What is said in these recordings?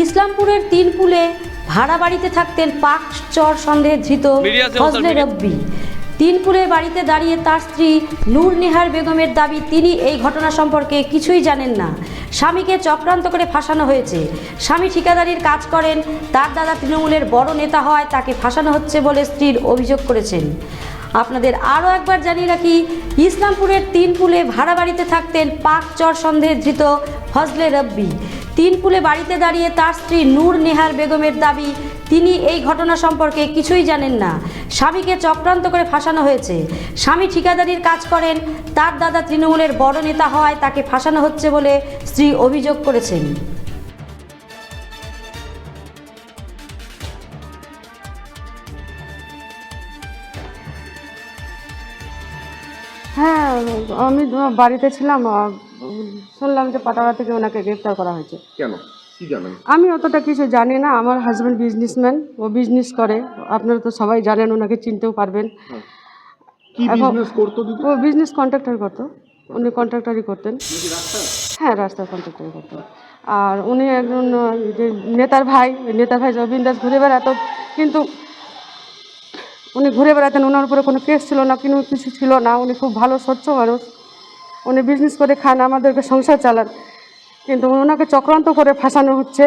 ইসলামপুরের তিনপুলে ভাড়া বাড়িতে থাকতেন পাক চর সন্দেহে ধৃত ফজলে রব্বি। তিনপুলে বাড়িতে দাঁড়িয়ে তার স্ত্রী নূর নেহার বেগমের দাবি তিনি এই ঘটনা সম্পর্কে কিছুই জানেন না। স্বামীকে চক্রান্ত করে ফাঁসানো হয়েছে। স্বামী ঠিকাদারির কাজ করেন, তার দাদা তৃণমূলের বড় নেতা হওয়ায় তাকে ফাঁসানো হচ্ছে বলে স্ত্রীর অভিযোগ করেছেন। আপনাদের আরও একবার জানিয়ে রাখি, ইসলামপুরের তিনপুলে ভাড়া বাড়িতে থাকতেন পাক চর সন্দেহে ধৃত ফজলে রব্বি। তিনপুলে বাড়িতে দাঁড়িয়ে তার স্ত্রী নূর নেহার বেগমের দাবি তিনি এই ঘটনা সম্পর্কে কিছুই জানেন না। স্বামীকে চক্রান্ত করে ফাঁসানো হয়েছে। স্বামী ঠিকাদারির কাজ করেন, তার দাদা তৃণমূলের বড় নেতা হওয়ায় তাকে ফাঁসানো হচ্ছে বলে স্ত্রী অভিযোগ করেছেন। হ্যাঁ, আমি বাড়িতে ছিলাম, শুনলাম যে পাটারা থেকে ওনাকে গ্রেফতার করা হয়েছে। কেন, কি জানেন? আমি অতটা কিছু জানি না। আমার হাজব্যান্ড বিজনেসম্যান, ও বিজনেস করে। আপনারা তো সবাই জানেন, ওনাকে চিনতেও পারবেন। কি বিজনেস করতো দিদি? ও বিজনেস কন্ট্রাক্টর করতো। উনি কন্ট্রাক্টরই করতেন। হ্যাঁ, রাস্তার কন্ট্রাক্টরই করতেন। আর উনি একজন যে নেতার ভাই রবীন্দ্র দাস ঘুরে বেড়াতো, কিন্তু উনি ঘুরে বেড়াতেন। ওনার উপরে কোনো কেস ছিল না, কিন্তু কিছু ছিল না। উনি খুব ভালো স্বচ্ছ মানুষ। উনি বিজনেস করে খান, আমাদেরকে সংসার চালান। কিন্তু ওনাকে চক্রান্ত করে ফাঁসানো হচ্ছে।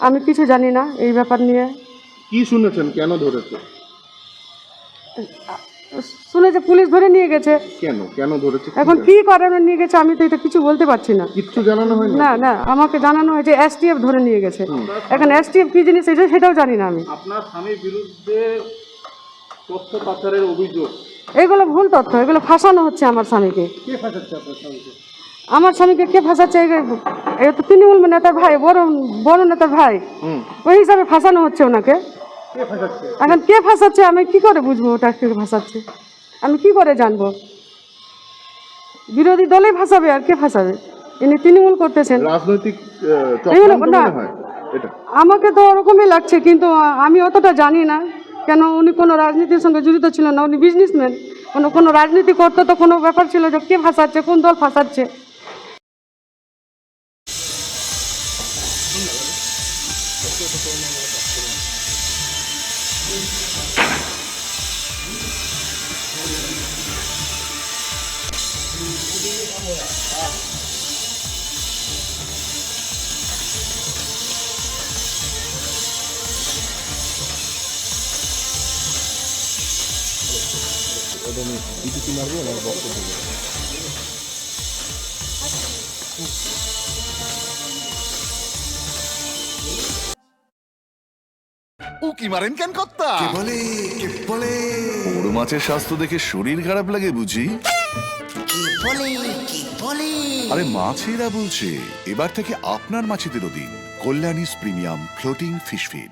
আমি কিছু জানি না এই ব্যাপার নিয়ে। কি শুনেছেন, কেন ধরেছে? শুনেছে পুলিশ ধরে নিয়ে গেছে। কেন কেন ধরেছে? এখন কি কারণে নিয়ে গেছে আমি তো এটা কিছু বলতে পারছি না। কিচ্ছু জানানো হয়নি? না না, আমাকে জানানো হয়েছে এসটিএফ ধরে নিয়ে গেছে। এখন এসটিএফ কি জিনিস সেটাও জানি না আমি। আপনার স্বামীর বিরুদ্ধে তথ্য পাচারের অভিযোগ, এগুলো ভুল তথ্য, এগুলো ফাঁসানো হচ্ছে আমার স্বামীকে। কে ফাঁসাচ্ছে আপনার স্বামীকে? আমার স্বামীকে কে ফাঁসাচ্ছে? এটা তো তৃণমূল নেতার ভাই, বড় নেতার ভাই, ওই হিসাবে ফাঁসানো হচ্ছে ওনাকে। কে ফাঁসাচ্ছে? এখন কে ফাঁসাচ্ছে আমি কি করে বুঝবো ওটা কে ফাঁসাচ্ছে? আমি কি করে জানবো? বিরোধী দলেই ফাঁসাবে, আর কে ফাঁসাবে? ইনি তৃণমূল করতেছেন। রাজনৈতিক এগুলো চক্রান্ত না, মনে হয় এটা। আমাকে তো ওরকমই লাগছে, কিন্তু আমি অতটা জানি না। কেন, উনি কোনো রাজনীতির সঙ্গে জড়িত ছিল না, উনি বিজনেসম্যান। কোনো রাজনীতি করতে তো কোনো ব্যাপার ছিল যে কে ফাঁসাচ্ছে, কোন দল ফাঁসাচ্ছে। উকি মারেন কেন কর্তা? বলে বড় মাছের স্বাস্থ্য দেখে শরীর খারাপ লাগে বুঝি? আরে মাছেরা বলছে, এবার থেকে আপনার মাছেদেরও দিন কল্যাণীস প্রিমিয়াম ফ্লোটিং ফিশ ফিড।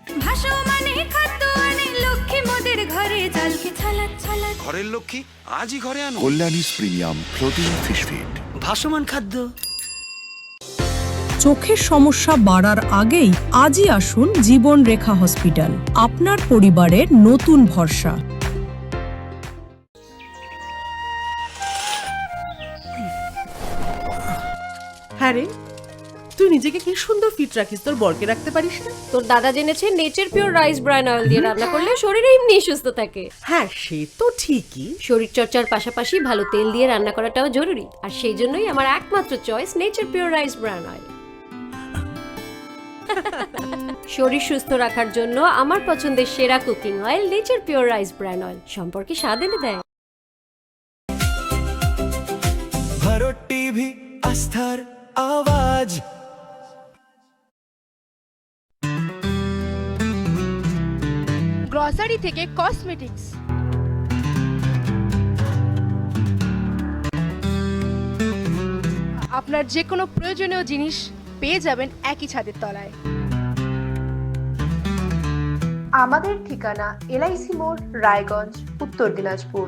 ঘরের লক্ষ্মী আজই ঘরে আনো। কল্যাণীস প্রিমিয়াম ফ্লোটিং ফিশ ফিড। ভাসমান খাদ্য। চোখের সমস্যা বাড়ার আগেই আজই আসুন জীবন রেখা হসপিটাল, আপনার পরিবারের নতুন ভরসা। হ্যাঁ রে, তুই নিজেকে কি সুন্দর ফিট রাখিস, তোর বরকে রাখতে পারিস না? তোর দাদা জেনেছে nature pure rice bran oil দিয়ে রান্না করলে শরীর এমনি সুস্থ থাকে। হ্যাঁ, সে তো ঠিকই। শরীর চর্চার পাশাপাশি ভালো তেল দিয়ে রান্না করাটাও জরুরি, আর সেই জন্যই আমার একমাত্র choice nature pure rice bran oil. শরীর সুস্থ রাখার জন্য আমার পছন্দের সেরা cooking oil nature pure rice bran oil, সম্পর্কে স্বাদ এনে দেয়। ভরো টিভি আস্থার আওয়াজ। গ্রসারি থেকে কসমেটিক্স, আপনার যে কোনো প্রয়োজনীয় জিনিস পেয়ে যাবেন একই ছাদের তলায়। আমাদের ঠিকানা এলআইসি মোড়, রায়গঞ্জ, উত্তর দিনাজপুর।